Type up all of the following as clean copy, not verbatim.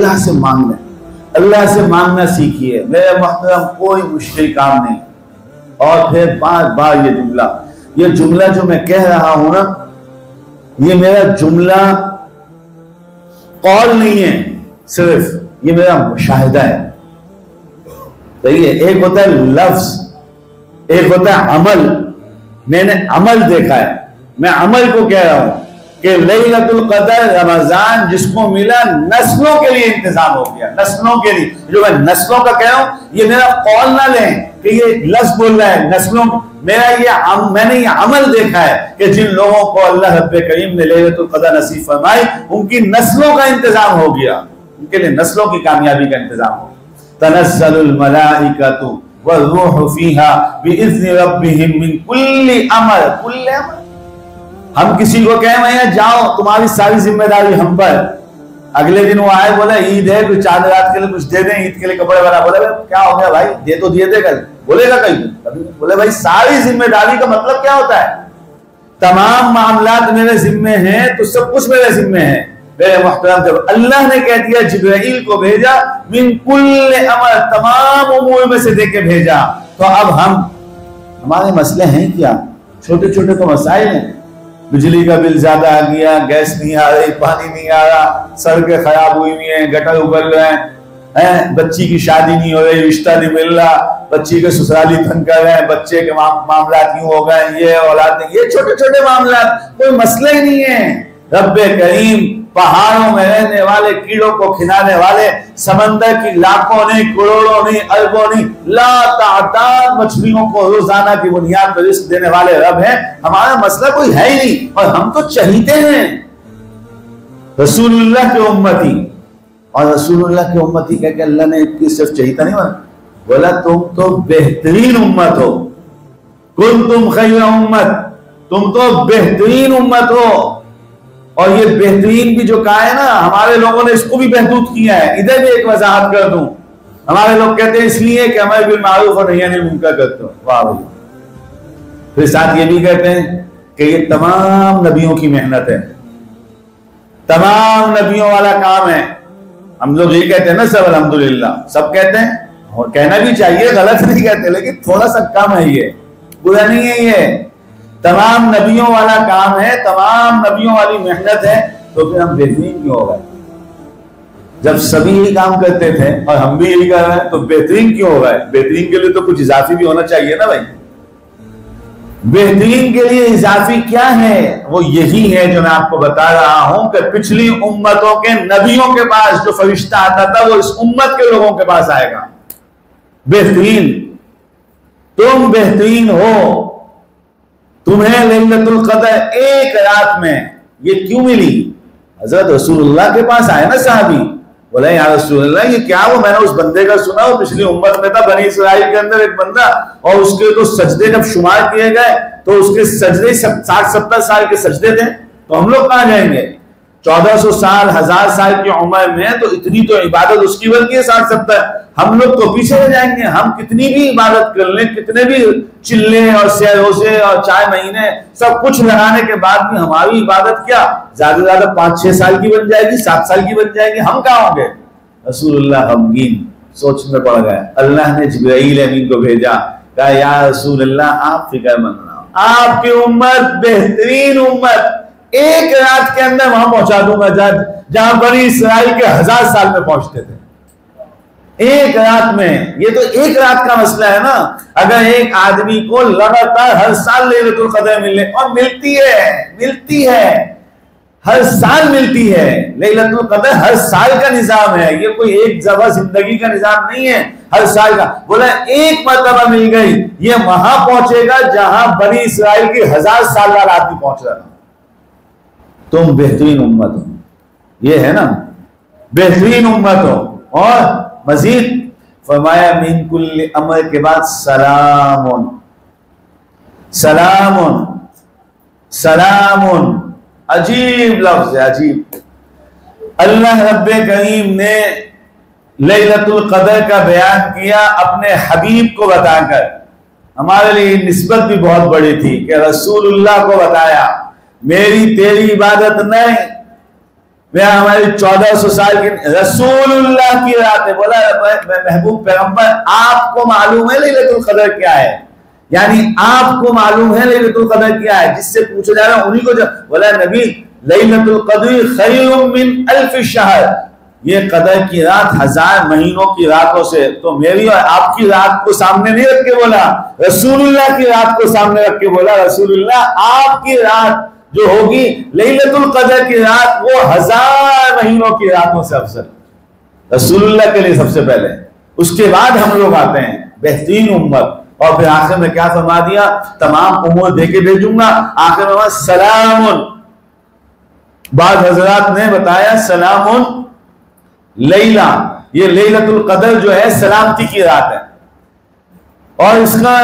اللہ سے مانگ لیں، اللہ سے مانگنا سیکھیے، میرے محترم کوئی مشکل کام نہیں۔ اور پھر 5 بار یہ جملہ جو میں کہہ رہا ہوں نا، یہ میرا جملہ قول نہیں ہے، صرف یہ میرا مشاہدہ ہے۔ صحیح ہے، ایک ہوتا ہے لفظ، ایک ہوتا ہے عمل۔ میں نے عمل دیکھا ہے، میں عمل کو کہہ رہا ہوں کہ لیلۃ القدر رمضان جس کو ملا، نسلوں کے لیے انتظام ہو گیا، نسلوں کے لیے۔ جو میں نسلوں کا کہہ رہا ہوں، یہ میرا قول نہ لیں کہ یہ لفظ بول رہا ہے نسلوں، میں نے یہ عمل دیکھا ہے کہ جن لوگوں کو اللہ رب کریم نے لیلۃ القدر نصیب فرمائی، ان کی نسلوں کا انتظام ہو گیا، ان کے لیے نسلوں کی کامیابی کا انتظام ہو گیا۔ تنزل الملائکۃ والروح فیہا باذن ربہم من کل امر، کل امر۔ ہم کسی کو کہیں میں جاؤ تمہاری ساری ذمہ داری ہم پر، اگلے دن وہ آئے بولا عید ہے کوئی چاند رات کے لیے کچھ دے دیں، عید کے لیے کپڑے والا بولے کیا ہو گیا بھائی، دے تو دیے تھے کل، بولے گا کہیں بولے بھائی ساری ذمہ داری کا مطلب کیا ہوتا ہے؟ تمام معاملات میرے ذمے ہیں تو سب کچھ میرے ذمے ہیں۔ میرے محترم، جب اللہ نے کہہ دیا جبرائیل کو بھیجا، من کل امر، تمام امور میں سے دے کے بھیجا، تو اب ہمارے مسئلے ہیں کیا؟ چھوٹے چھوٹے تو مسائل ہیں، بجلی کا بل زیادہ آ گیا، گیس نہیں آ رہی، پانی نہیں آ رہا، سڑکیں خراب ہوئی ہوئی ہیں، گٹر ابل رہے ہیں، بچی کی شادی نہیں ہو رہی، رشتہ نہیں مل رہا، بچی کے سسرالی تنگ کر رہے ہیں، بچے کے معاملات یوں ہو گئے، یہ اولاد نہیں، یہ چھوٹے چھوٹے معاملات، کوئی مسئلہ ہی نہیں ہے۔ رب کریم پہاڑوں میں رہنے والے، کیڑوں کو کھلانے والے، سمندر کی لاکھوں نہیں، کروڑوں نہیں، اربوں نہیں، لا تعداد مچھلیوں کو روزانہ کی بنیاد پر رزق دینے والے رب ہیں۔ ہمارا مسئلہ کوئی ہے ہی نہیں، اور ہم تو چہیتے ہیں رسول اللہ کے امتی، اور رسول اللہ کے امتی کہہ کہ اللہ نے صرف چہیتا نہیں بولا تم تو بہترین امت ہو، کنتم خیر امت، تم تو بہترین امت ہو۔ اور یہ بہترین بھی جو کہا ہے نا، ہمارے لوگوں نے اس کو بھی بہتوت کیا ہے۔ ادھر بھی ایک وضاحت کر دوں، ہمارے لوگ کہتے ہیں اس لیے کہ امر بالمعروف اور نہی عن المنکر کرتے ہو، واہ بھائی۔ پھر ساتھ یہ بھی کہتے ہیں کہ یہ تمام نبیوں کی محنت ہے، تمام نبیوں والا کام ہے۔ ہم لوگ یہ کہتے ہیں نا سب الحمدللہ، سب کہتے ہیں، اور کہنا بھی چاہیے، غلط نہیں کہتے، لیکن تھوڑا سا کم ہے، یہ برا نہیں ہے، یہ تمام نبیوں والا کام ہے، تمام نبیوں والی محنت ہے، تو پھر ہم بہترین کیوں ہو گئے؟ جب سبھی یہی کام کرتے تھے اور ہم بھی یہی کر رہے ہیں تو بہترین کیوں ہو گئے؟ بہترین کے لیے تو کچھ اضافی بھی ہونا چاہیے نا بھائی۔ بہترین کے لیے اضافی کیا ہے؟ وہ یہی ہے جو میں آپ کو بتا رہا ہوں کہ پچھلی امتوں کے نبیوں کے پاس جو فرشتہ آتا تھا وہ اس امت کے لوگوں کے پاس آئے گا۔ بہترین، تم بہترین ہو، تمہیں لیلۃ القدر ایک رات میں یہ کیوں ملی؟ حضرت رسول اللہ کے پاس آئے نا صحابی، بولے یا رسول اللہ یہ کیا ہو؟ میں نے اس بندے کا سنا، وہ پچھلی امت میں تھا، بنی اسرائیل کے اندر ایک بندہ، اور اس کے تو سجدے جب شمار کیے گئے تو اس کے سجدے 60-70 سال کے سجدے تھے، تو ہم لوگ کہاں جائیں گے؟ 1400 سال 1000 سال کی عمر میں تو اتنی تو عبادت اس کی بنتی ہے 60-70، ہم لوگ تو پیچھے رہ جائیں گے۔ ہم کتنی بھی عبادت کر لیں، کتنے بھی چلے اور سیر روزے اور چائے مہینے سب کچھ لگانے کے بعد بھی ہماری عبادت کیا زیادہ سے زیادہ 5-6 سال کی بن جائے گی، 7 سال کی بن جائے گی، ہم کہاں ہوں گے؟ رسول اللہ غمگین سوچ میں پڑ گئے۔ اللہ نے جبرائیل امین کو بھیجا، کہا یا رسول اللہ آپ فکر مند نہ ہو، آپ کی امت بہترین امت، ایک رات کے اندر وہاں پہنچا دوں گا جہاں بنی اسرائیل کے 1000 سال میں پہنچتے تھے، ایک رات میں۔ یہ تو ایک رات کا مسئلہ ہے نا۔ اگر ایک آدمی کو لگاتار ہر سال لیلۃ القدر ملے، اور ملتی ہے ہر سال ملتی ہے، لیلۃ القدر ہر سال کا نظام ہے، یہ کوئی ایک دفعہ زندگی کا نظام نہیں ہے، ہر سال کا۔ بولا ایک مرتبہ مل گئی، یہ وہاں پہنچے گا جہاں بنی اسرائیل کی 1000 سال والا آدمی پہنچ رہا تھا۔ تم بہترین امت ہو، یہ ہے نا، بہترین امت ہو۔ اور مزید فرمایا من کل امر کے بعد سلام، سلام، سلام، عجیب لفظ ہے، عجیب۔ اللہ رب کریم نے لیلۃ القدر کا بیان کیا اپنے حبیب کو بتا کر، ہمارے لیے نسبت بھی بہت بڑی تھی کہ رسول اللہ کو بتایا، میری تیری عبادت نہیں، ہماری 1400 سال کی رسول اللہ کی رات ہے. بولا محبوب پیغمبر آپ کو معلوم ہے لیلۃ القدر کیا ہے؟ یعنی آپ کو معلوم ہے لیلۃ القدر کیا ہے؟ جس سے پوچھا جا رہا ہے انہی کو بولا نبی لیلۃ القدر خیر من 1000 شہر، یہ قدر کی رات 1000 مہینوں کی راتوں سے. تو میری اور آپ کی رات کو سامنے نہیں رکھ کے بولا، رسول اللہ کی رات کو سامنے رکھ کے بولا رسول اللہ آپ کی رات جو ہوگی لیلۃ القدر کی رات وہ 1000 مہینوں کی راتوں سے افضل. رسول اللہ کے لیے سب سے پہلے، اس کے بعد ہم لوگ آتے ہیں بہترین امت. اور پھر آخر میں کیا فرما دیا؟ تمام امور دے کے بھیجوں گا. آخر میں سلام، بعض حضرات نے بتایا سلام لیلہ، یہ لیلۃ القدر جو ہے سلامتی کی رات ہے. اور اس کا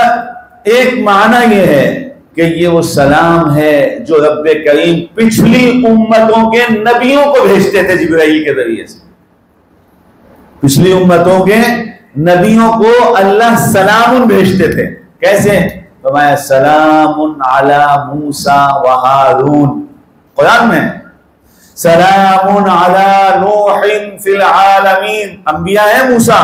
ایک معنی یہ ہے کہ یہ وہ سلام ہے جو رب کریم پچھلی امتوں کے نبیوں کو بھیجتے تھے جبرائیل کے ذریعے سے. پچھلی امتوں کے نبیوں کو اللہ سلام بھیجتے تھے. کیسے؟ فرمایا سلام علی موسیٰ و ہارون، قرآن میں سلام علی نوح فی العالمین، انبیاء ہیں موسیٰ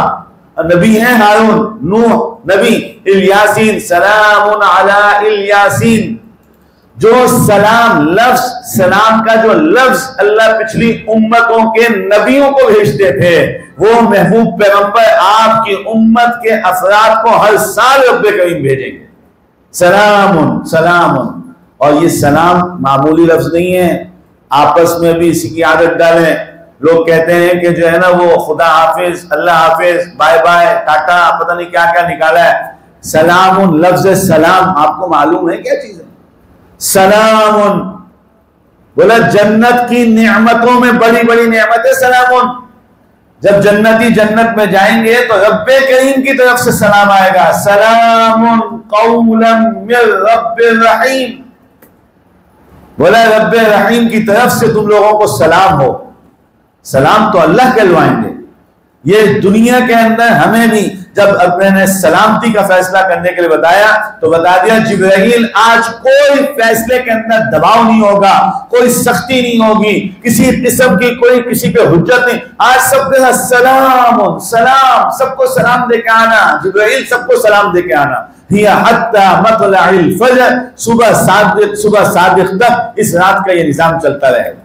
نبی ہیں، ہارون نوح نبی، الیاسین سلام علی الیاسین. جو سلام لفظ، سلام کا جو لفظ اللہ پچھلی امتوں کے نبیوں کو بھیجتے تھے وہ محبوب پیغمبر آپ کی امت کے افراد کو ہر سال رب کریم بھیجیں گے. سلام سلام. اور یہ سلام معمولی لفظ نہیں ہے، آپس میں بھی اسی کی عادت ڈالیں. لوگ کہتے ہیں کہ جو ہے نا وہ خدا حافظ، اللہ حافظ، بائے بائے، ٹاٹا، پتہ نہیں کیا کیا نکالا ہے. سلام، لفظ سلام آپ کو معلوم ہے کیا چیز ہے؟ سلام بولا جنت کی نعمتوں میں بڑی بڑی نعمت ہے سلام. جب جنتی جنت میں جائیں گے تو رب کریم کی طرف سے سلام آئے گا، سلام قولا من رب الرحیم. بولا رب رحیم کی طرف سے تم لوگوں کو سلام ہو. سلام تو اللہ کہلوائیں گے. یہ دنیا کے اندر ہمیں بھی جب اپنے نے سلامتی کا فیصلہ کرنے کے لیے بتایا تو بتا دیا جبرائیل آج کوئی فیصلے کے اندر دباؤ نہیں ہوگا، کوئی سختی نہیں ہوگی، کسی قسم کی کوئی کسی پہ حجت نہیں. آج سب کے ساتھ سلام سلام، سب کو سلام دے کے آنا. جبرائیل سب کو سلام دے کے آنا. حتی مطلع الفجر، صبح صادق تک اس رات کا یہ نظام چلتا رہے گا.